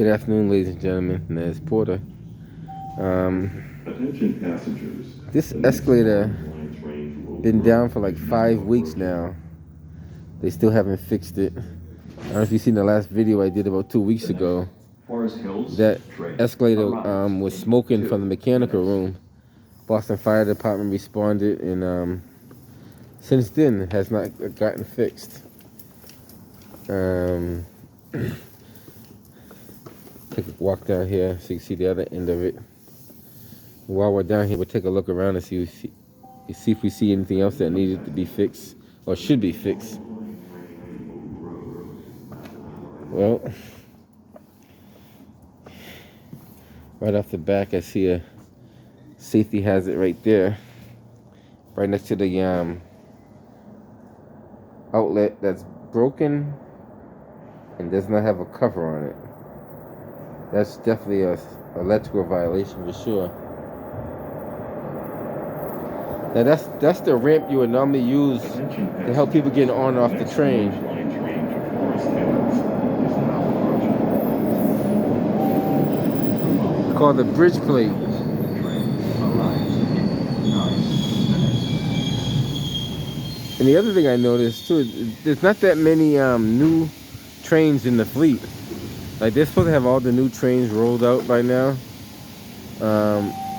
Good afternoon, ladies and gentlemen. There's Porter. Attention passengers. This The next escalator line train to been down for Oakbrook like is now 5 weeks approaching. now. They still haven't fixed it. I don't know if you've seen the last video I did about 2 weeks The next ago. Forest Hills That train escalator arrives was in smoking 2 from the mechanical minutes. room. Boston Fire Department responded, and since then it has not gotten fixed. Take a walk down here so you can see the other end of it. While we're down here, we'll take a look around and see if we see anything else that needed to be fixed or should be fixed. Well, right off the back, I see a safety hazard right there, right next to the outlet that's broken and does not have a cover on it. That's definitely a electrical violation for sure. Now that's the ramp you would normally use to help people get on and off the train. It's called the bridge plate. And the other thing I noticed too, there's not that many new trains in the fleet. Like they're supposed to have all the new trains rolled out by now.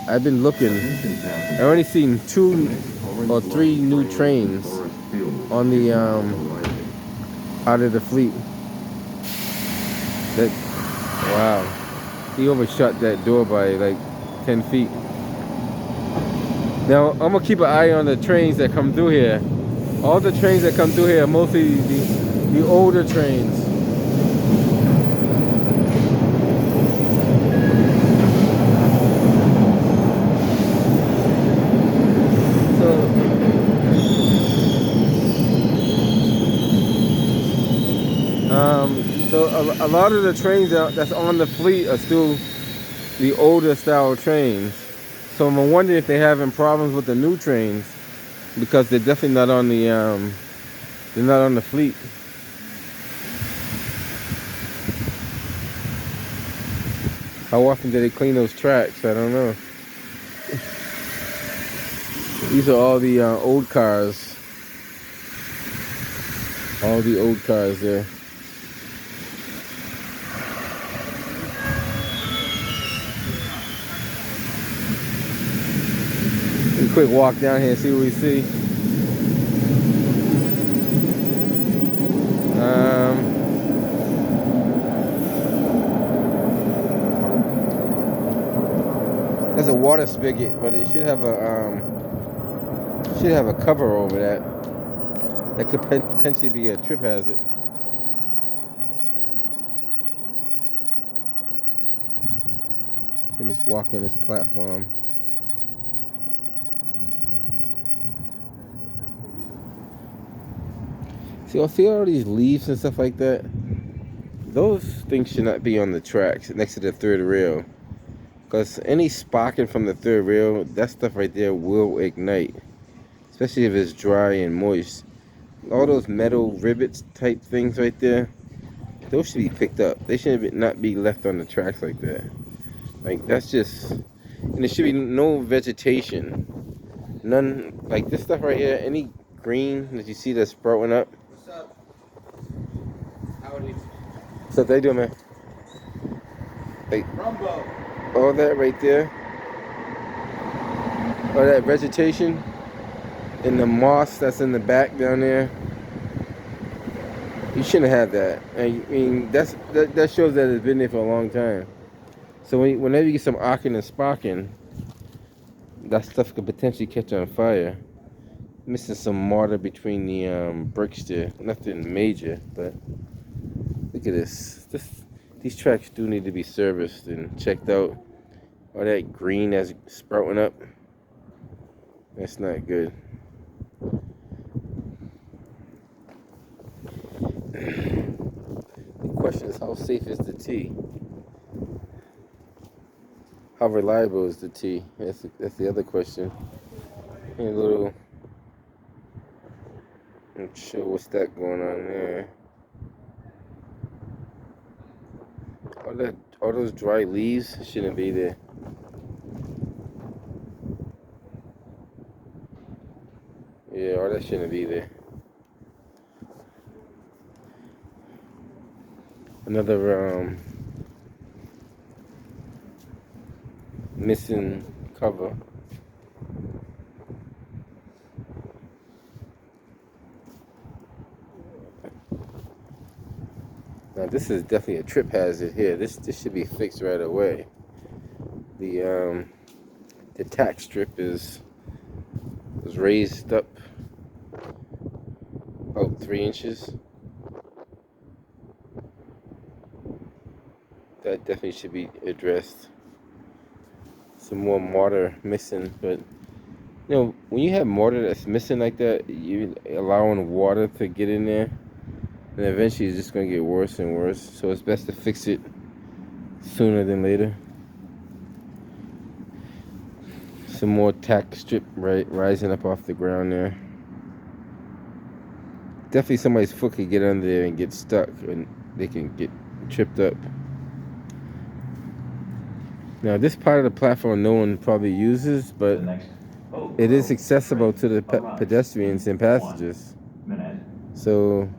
I've been looking. I've only seen 2 or 3 new trains on the out of the fleet. That wow, he overshot that door by like 10 feet. Now I'm gonna keep an eye on the trains that come through here. All the trains that come through here are mostly the older trains. So a lot of the trains that's on the fleet are still the older style trains. So I'm wondering if they're having problems with the new trains because they're definitely not on the they're not on the fleet. How often do they clean those tracks? I don't know. These are all the old cars. All the old cars there. A quick walk down here and see what we see. There's a water spigot, but it should have a cover over that. That could potentially be a trip hazard. Finish walking this platform. See all these leaves and stuff like that? Those things should not be on the tracks next to the third rail. Because any sparking from the third rail, that stuff right there will ignite. Especially if it's dry and moist. All those metal rivets type things right there, those should be picked up. They should not be left on the tracks like that. Like that's just, and there should be no vegetation. None, like this stuff right here, any green that you see that's sprouting up. What's up? Howdy. What's up, they doing, man? Like Rumbo. all that right there, all that vegetation, and the moss that's in the back down there. You shouldn't have that. I mean, that shows that it's been there for a long time. So whenever you get some arcing and sparking, that stuff could potentially catch on fire. Missing some mortar between the bricks there. Nothing major, but look at this. These tracks do need to be serviced and checked out. All that green that's sprouting up, that's not good. The question is, how safe is the T? How reliable is the T? That's the other question. And a little, I'm not sure what's that going on there. all those dry leaves shouldn't be there. Yeah, all that shouldn't be there. Another missing cover. Now this is definitely a trip hazard here. This should be fixed right away. The tack strip was raised up about 3 inches. That definitely should be addressed. Some more mortar missing, but you know, when you have mortar that's missing like that, you're allowing water to get in there, and eventually it's just gonna get worse and worse. So it's best to fix it sooner than later. Some more tack strip rising up off the ground there. Definitely somebody's foot could get under there and get stuck, and they can get tripped up. Now this part of the platform no one probably uses, but it is accessible to the pedestrians and passengers. So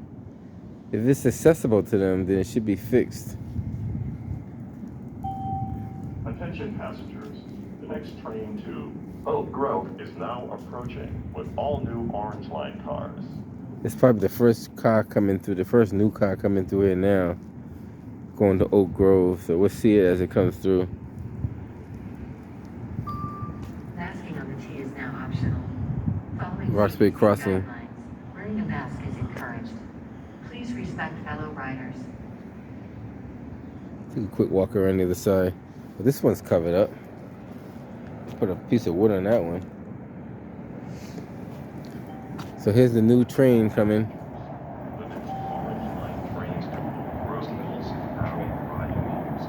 if it's accessible to them, then it should be fixed. Attention passengers, the next train to Oak Grove is now approaching with all new Orange Line cars. It's probably the first new car coming through here now, going to Oak Grove. So we'll see it as it comes through. Masking on the T is now optional. Following Roxbury CDC Crossing. guidelines, wearing a mask is encouraged. Please respect fellow riders. Take a quick walk around the other side. But this one's covered up. Put a piece of wood on that one. So here's the new train coming. The next Orange Line trains to Rose Hills Valley riding homes.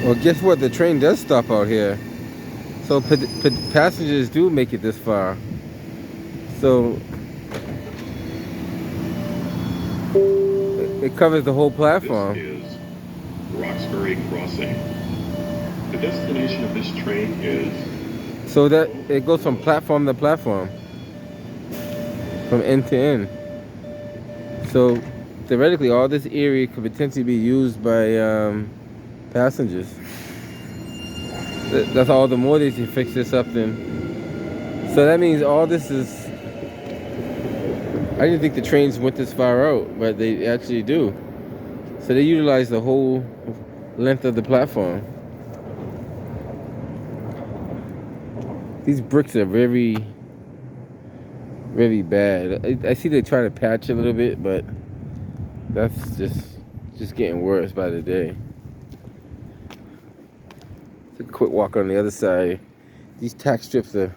Well, guess what? The train does stop out here. So passengers do make it this far. So it covers the whole platform. This is Roxbury Crossing. The destination of this train is... So that it goes from platform to platform, from end to end. So theoretically, all this area could potentially be used by passengers. That's all the more they should fix this up then. So that means all this is... I didn't think the trains went this far out, but they actually do. So they utilize the whole length of the platform. These bricks are very, very bad. I see they try to patch a little bit, but that's just getting worse by the day. Take a quick walk on the other side. These tack strips are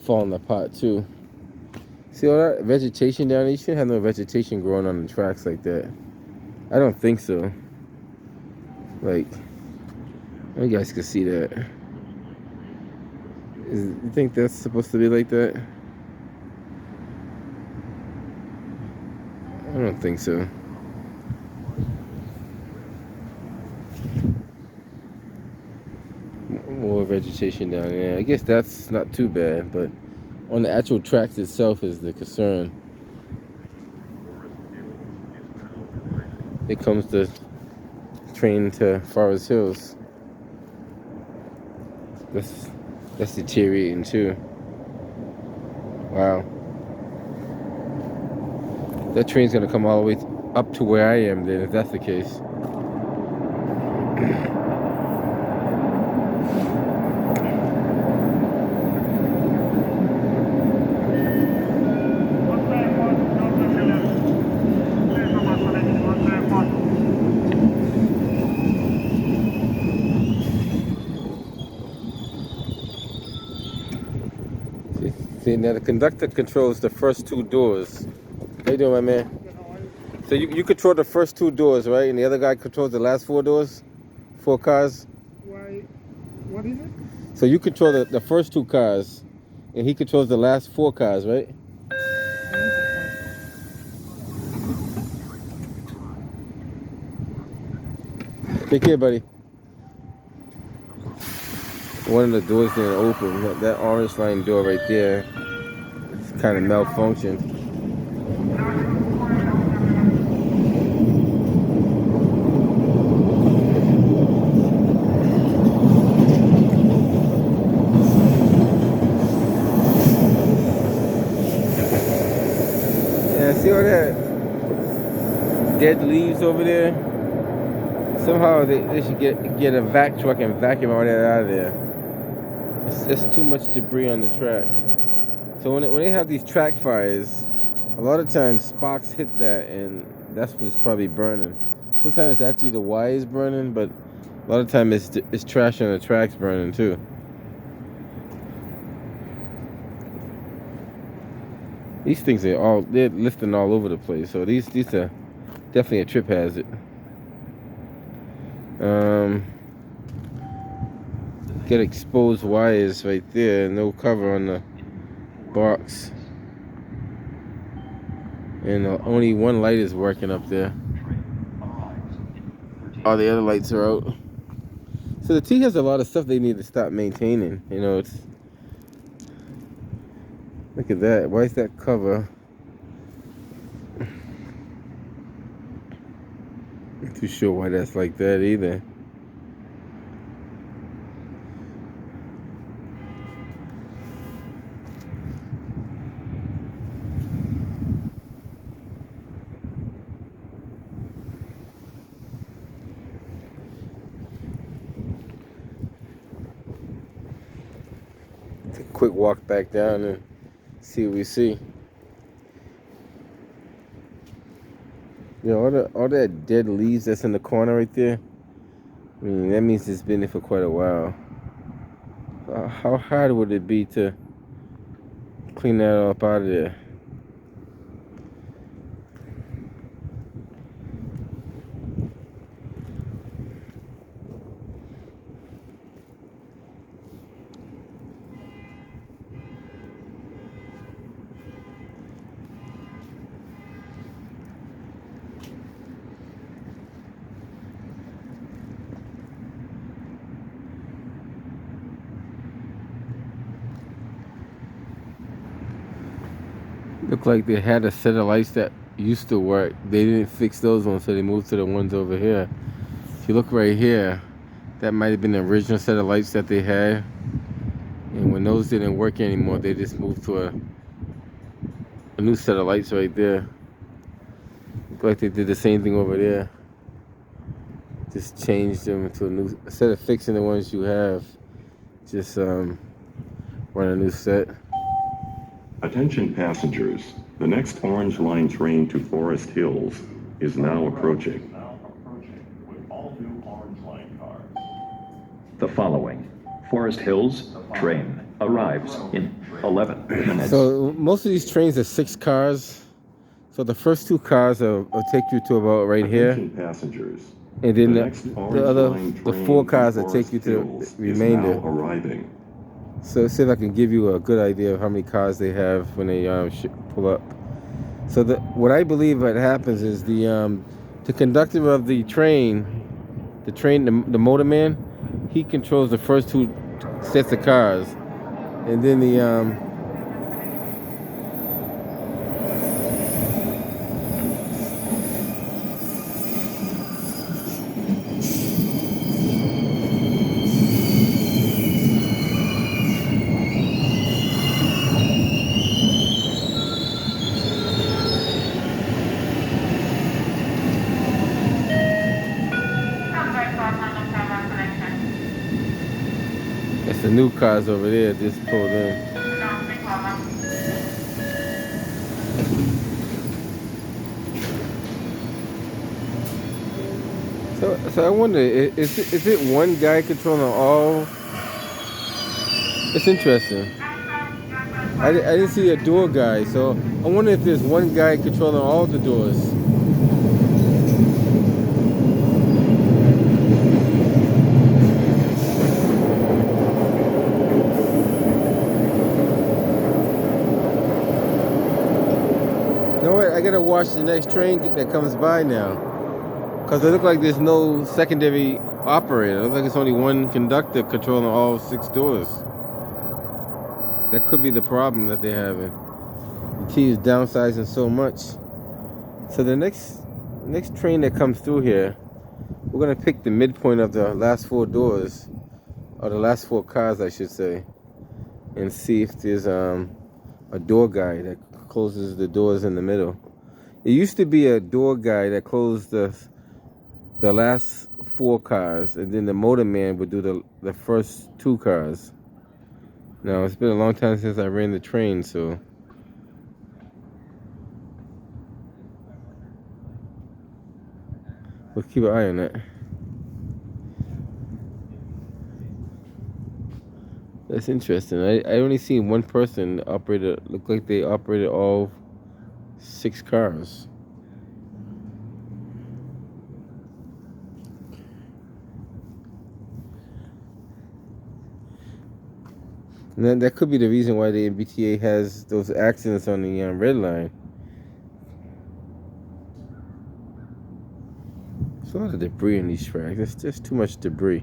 falling apart too. See all that vegetation down there? You shouldn't have no vegetation growing on the tracks like that. I don't think so. Like, you guys can see that. You think that's supposed to be like that? I don't think so. More vegetation down there. I guess that's not too bad, but on the actual tracks itself is the concern. Here comes the train to Forest Hills. That's deteriorating too. Wow. That train's gonna come all the way up to where I am then, if that's the case. See See, now the conductor controls the first two doors. How you doing, my man? So you control the first two doors, right? And the other guy controls the last four doors? Four cars? Why? What is it? So you control the first two cars, and he controls the last four cars, right? Take care, buddy. One of the doors didn't open. That orange line door right there, it's kind of malfunctioned. Yeah, see all that dead leaves over there? Somehow they should get a vac truck and vacuum all that out of there. It's too much debris on the tracks. So when they have these track fires, a lot of times sparks hit that, and that's what's probably burning. Sometimes it's actually the wires burning, but a lot of times it's trash on the tracks burning too. These things they're lifting all over the place, so these are definitely a trip hazard. Get exposed wires right there, no cover on the box, and only one light is working up there. All the other lights are out. So the T has a lot of stuff they need to stop maintaining. You know, it's look at that. Why is that cover? Not too sure why that's like that either. Take a quick walk back down and see what we see. You know, all that dead leaves that's in the corner right there, I mean, that means it's been there for quite a while. How hard would it be to clean that up out of there? Looked like they had a set of lights that used to work. They didn't fix those ones, so they moved to the ones over here. If you look right here, that might have been the original set of lights that they had. And when those didn't work anymore, they just moved to a new set of lights right there. Look like they did the same thing over there. Just changed them to a new, instead of fixing the ones you have, just run a new set. Attention passengers, the next Orange Line train to Forest Hills is now approaching. With all new Orange Line cars. The following Forest Hills train arrives in 11 minutes. So most of these trains are 6 cars. So the first 2 cars will take you to about right here. Attention passengers, And then the next Orange the Line the train 4 cars to will take you to Forest the Hills remainder. is now arriving. So see if I can give you a good idea of how many cars they have when they pull up. So what I believe what happens is the conductor of the train, the motorman, he controls the first 2 sets of cars, and then the the new cars over there just pulled in. So I wonder, is it one guy controlling all? It's interesting. I didn't see a door guy, so I wonder if there's one guy controlling all the doors. You know what? I gotta watch the next train that comes by now, cause it looks like there's no secondary operator. It looks like it's only one conductor controlling all 6 doors. That could be the problem that they're having. The T is downsizing so much. So the next train that comes through here, we're gonna pick the midpoint of the last 4 doors, or the last 4 cars, I should say, and see if there's a door guy that closes the doors in the middle. It used to be a door guy that closed the last 4 cars, and then the motorman would do the first 2 cars. Now, it's been a long time since I ran the train, so we'll keep an eye on that. That's interesting. I only seen one person operate it. Looked like they operated all 6 cars. And that could be the reason why the MBTA has those accidents on the red line. There's a lot of debris in these tracks. There's just too much debris.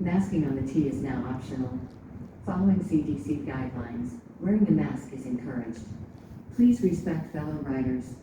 Masking on the T is now optional. Following CDC guidelines, wearing a mask is encouraged. Please respect fellow riders.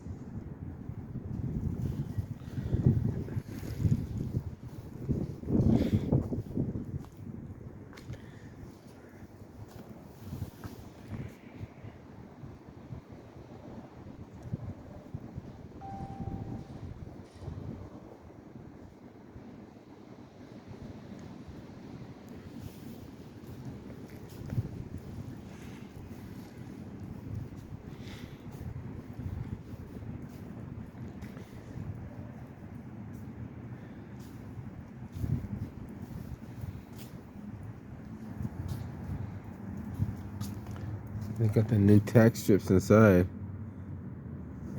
They got the new tax strips inside.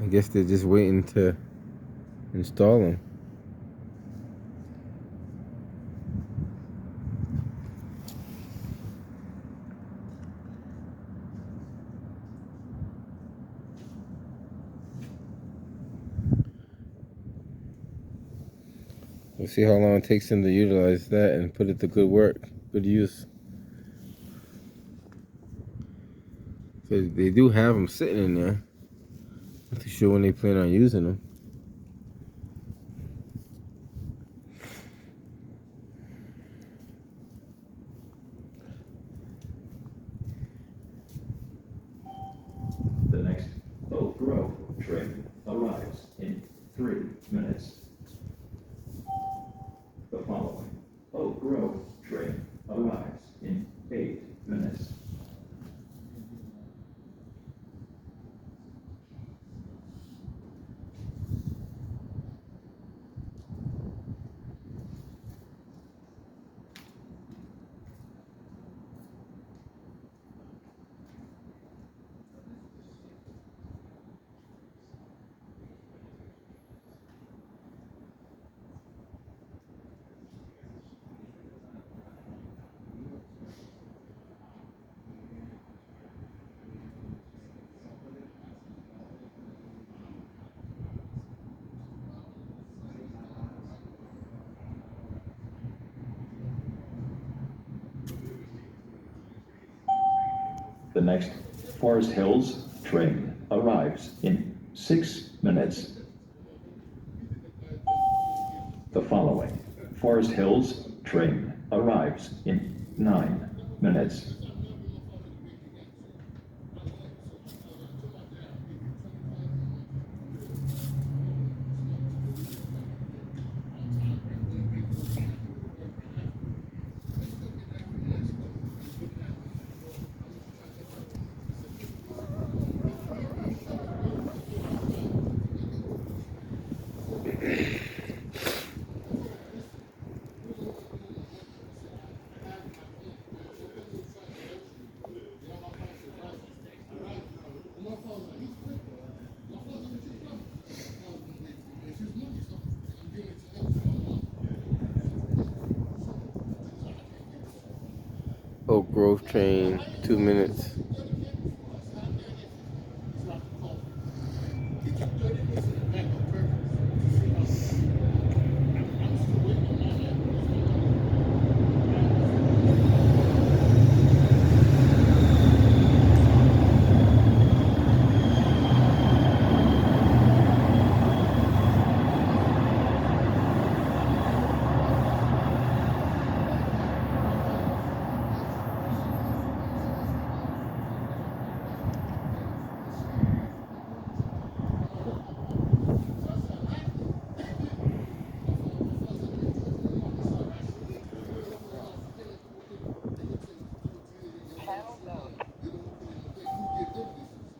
I guess they're just waiting to install them. We'll see how long it takes them to utilize that and put it to good work, good use. So they do have them sitting in there. Not too sure when they plan on using them. The next Oak Grove train arrives in 3 minutes. The following Oak Grove train arrives in 8 minutes. The next Forest Hills train arrives in 6 minutes. The following Forest Hills train arrives in 9 minutes. Oak Grove train, 2 minutes.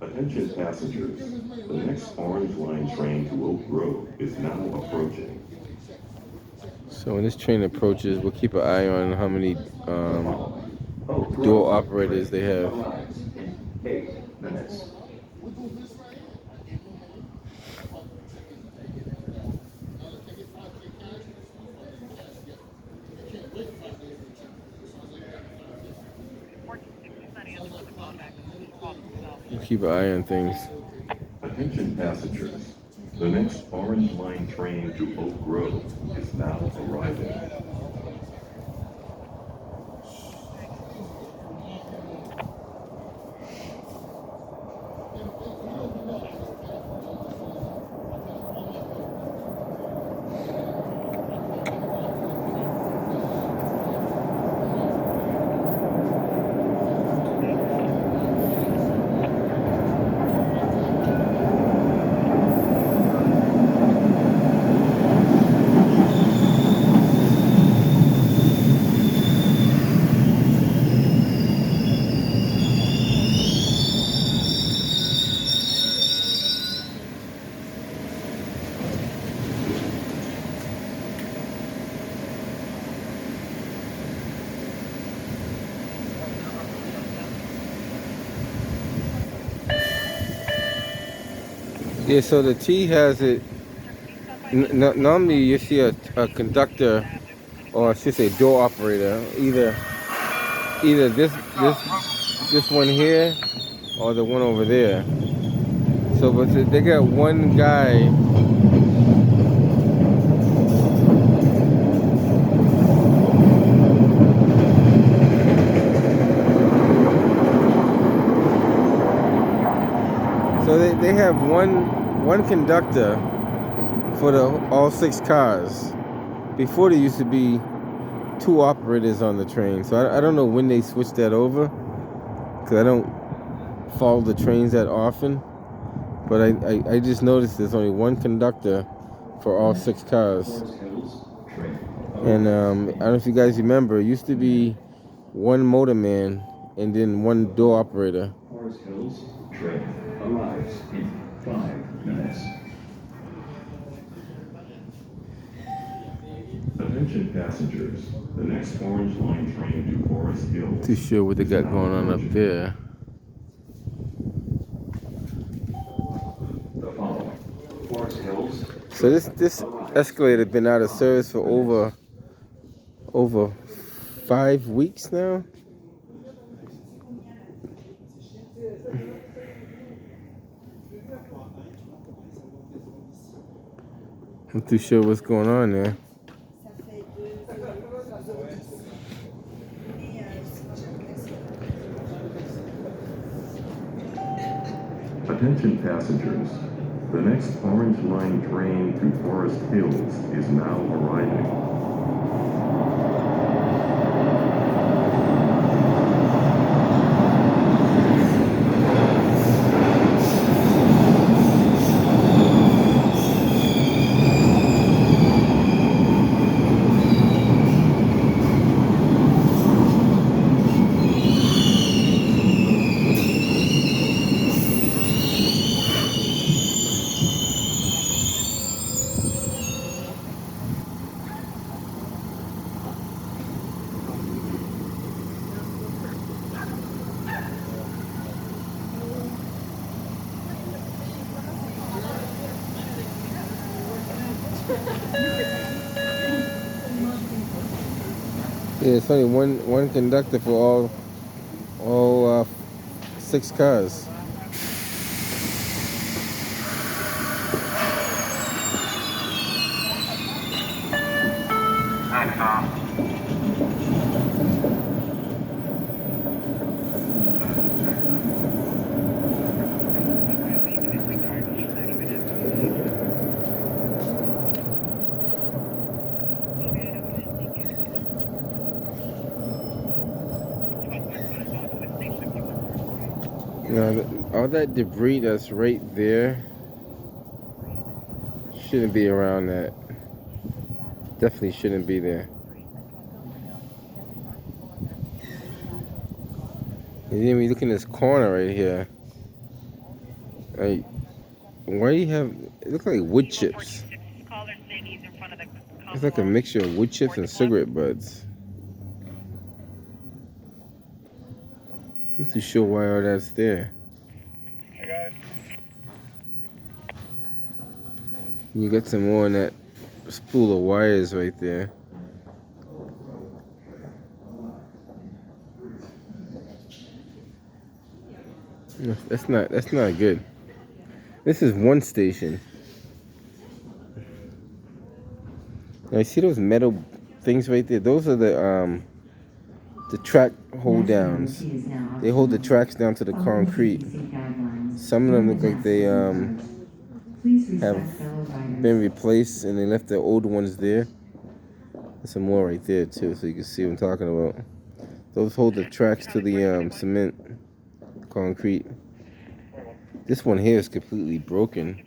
Attention passengers, the next Orange Line train to Oak Grove is now approaching. So when this train approaches, we'll keep an eye on how many door operators they have. Arrives in 8 minutes. We'll keep an eye on things. Attention passengers, the next Orange Line train to Oak Grove is now arriving. Yeah, so the T has it. Normally you see a conductor, or I should say door operator, either this one here or the one over there. So but they got one guy. So they have one conductor for all 6 cars. Before there used to be 2 operators on the train. So I don't know when they switched that over, because I don't follow the trains that often. But I just noticed there's only one conductor for all 6 cars. And I don't know if you guys remember, it used to be one motorman and then one door operator. Forest Hills train arrives in 5 minutes. Attention passengers, the next Orange Line train to Forest Hills. Too sure what they got going on up there. The following. Forest Hills. So this escalator been out of service for over 5 weeks now. I'm too sure what's going on there. Attention passengers, the next Orange Line train to Forest Hills is now arriving. Yeah, it's only one conductor for All 6 cars. All that debris that's right there shouldn't be around that. Definitely shouldn't be there. And then we look in this corner right here. Like, why do you have? It looks like wood chips. It's like a mixture of wood chips and cigarette butts. I'm not too sure why all that's there. You got some more in that spool of wires right there. That's not good. This is one station. Now you see those metal things right there? Those are the track hold downs. They hold the tracks down to the concrete. Some of them look like they have been replaced and they left the old ones there. There's some more right there too, so you can see what I'm talking about. Those hold the tracks to the cement concrete. This one here is completely broken.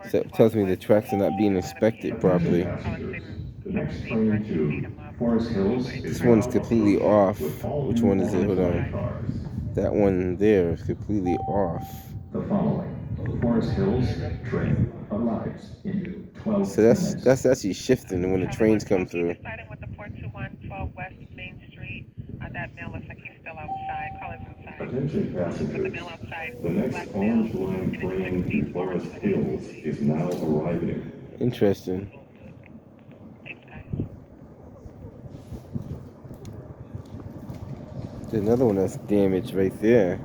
So it tells me the tracks are not being inspected properly. The next train to Forest Hills is This one's completely off. with all Which new one is it? Hold orange line on. cars. That one there is completely off. The following Forest Hills train arrives in 12 So minutes. that's actually shifting when the trains come through. Starting with the 42112 West Main Street. That mail looks like he's still outside. Call us inside. Attention passengers. The next orange line train to Forest Hills is now arriving. Interesting. There's another one that's damaged right there.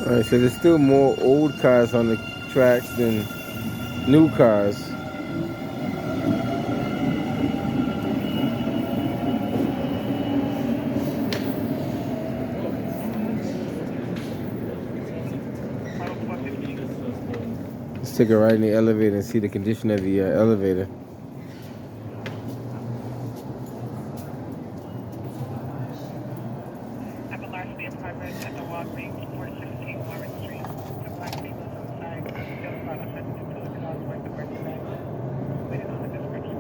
Alright, so there's still more old cars on the tracks than new cars. Let's take a ride in the elevator and see the condition of the elevator. I have a large man progress at the Walgreens, 416 Warren Street. The black people outside. Still about 102 cars worth of merchandise. Waiting on the description.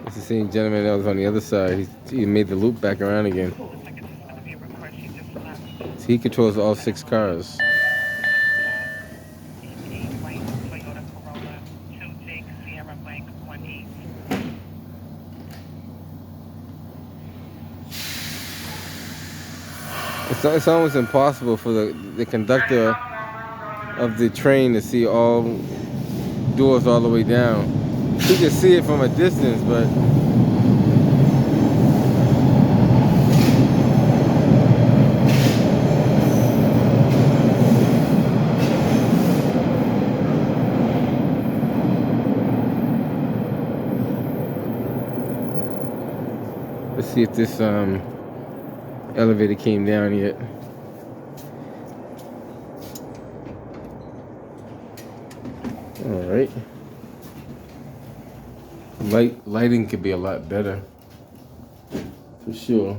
It's the same gentleman that was on the other side. He made the loop back around again. Looks like it's just going to be a request. She just left. So he controls all 6 cars. White Toyota Corolla, 2 Jake Sierra Blank 18. It's almost impossible for the conductor of the train to see all doors all the way down. You can see it from a distance, but let's see if this elevator came down yet. All right. Lighting could be a lot better, for sure.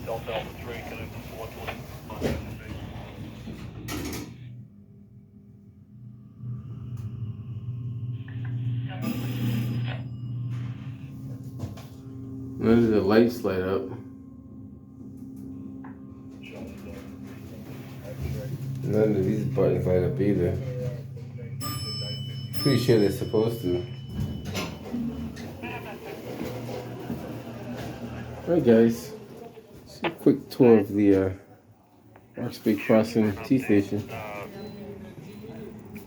Delta 3, connect to 420. None of the lights light up. None of these buttons light up either. Pretty sure they're supposed to. Alright guys, just a quick tour of the Roxbury Crossing T station.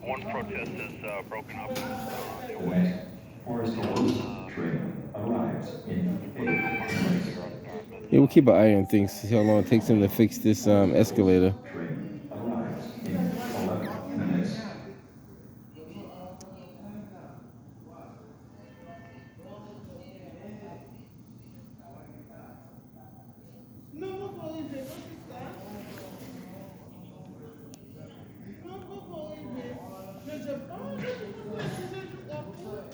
One protest has broken up. The next Forest Hills train arrives in 8 minutes. Yeah, we'll keep an eye on things, see how long it takes them to fix this escalator. Train arrives in 11 minutes. Non, non, pour arriver, non, c'est ça. Non, non, pour arriver. Mais je pense que je peux préciser jusqu'à pour. Ok.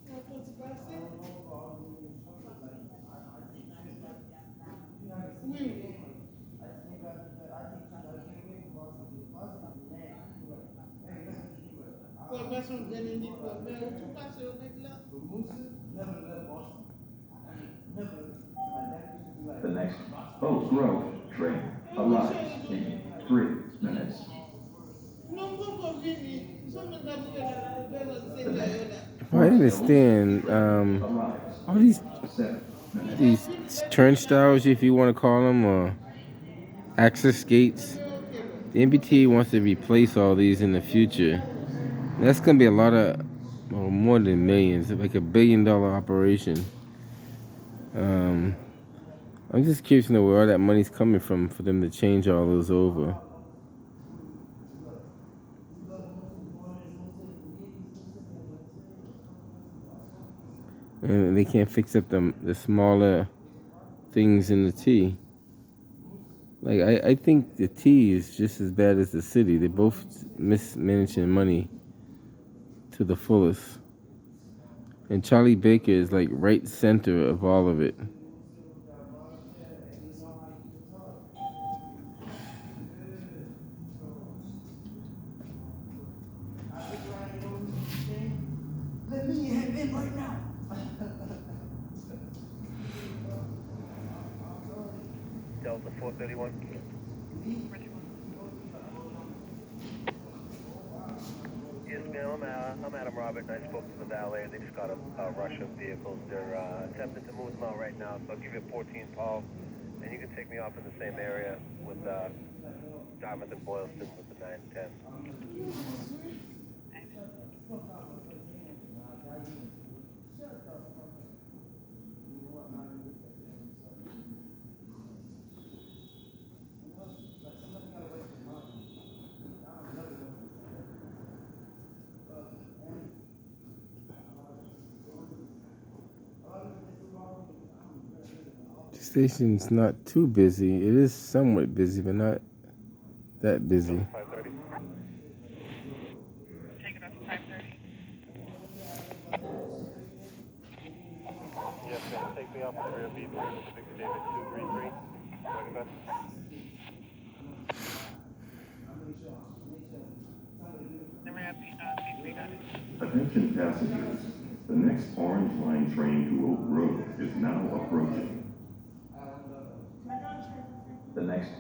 On peut se passer? Oui, oui. Pour mettre son grand uniforme. Mais on peut passer au mec là. The next Oak Grove train arrives in 3 minutes. Non, on peut venir. Nous sommes en train de faire le The next secteur là. I understand arrives all these 7 minutes. these turnstiles, if you want to call them, or access gates. The MBTA wants to replace all these in the future. That's gonna be a lot of, well, more than millions, like $1 billion operation. I'm just curious to know where all that money's coming from for them to change all those over. And they can't fix up the smaller things in the T. Like, I think the T is just as bad as the city. They're both mismanaging money to the fullest. And Charlie Baker is like right center of all of it. Let me head in right now. Delta 431. Yes, ma'am. I'm Adam Robert, and I spoke to the valet. They just got a rush of vehicles. They're attempting to move them out right now. So I'll give you a 14 Paul, and you can take me off in the same area with Dartmouth and Boylston with the 910. The station's not too busy. It is somewhat busy, but not that busy. 530. Take it up to 5:30. Yes, ma'am. Take me off the rear beat with the Victor David 233. Roger, The ramp, we got it. Attention passengers, the next Orange Line train to Oak Grove is now approaching. The next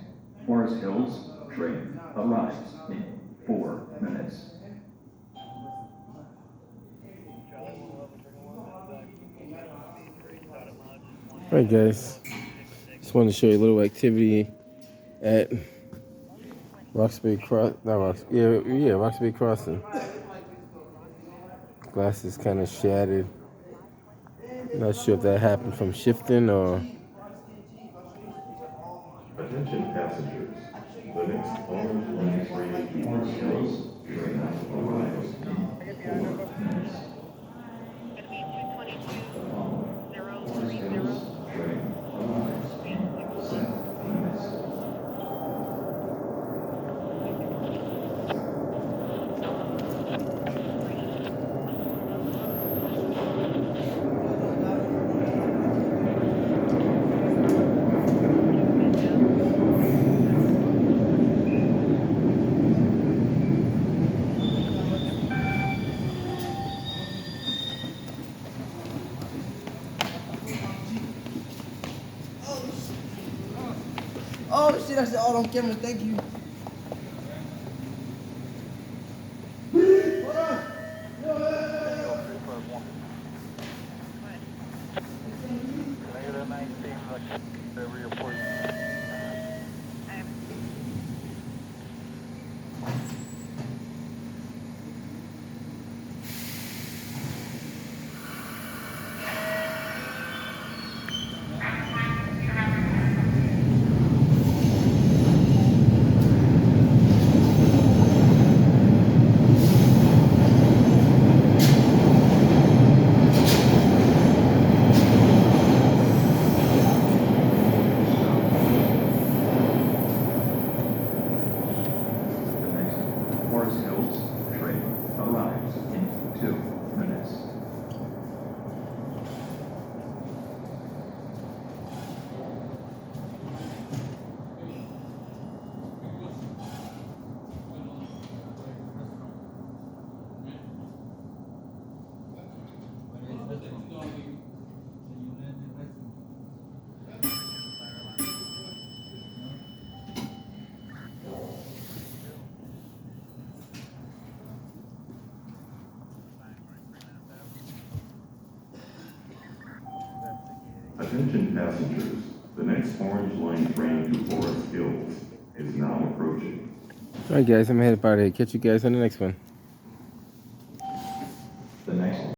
Forest Hills train arrives in 4 minutes. Alright guys, just wanted to show you a little activity at Roxbury Cross. Not Rox. Yeah, Roxbury Crossing. Glass is kind of shattered. Not sure if that happened from shifting or. Attention passengers. The next orange line train to Forest Hills now arrives in 4 minutes. It'll be 222-030. Train arrives in 7 minutes. Oh shit, I said all on camera, thank you. The next Forest Hills train arrives in 2 minutes. Attention passengers. The next orange line train to Forest Hills is now approaching. Alright, guys, I'm headed out of here. Catch you guys on the next one.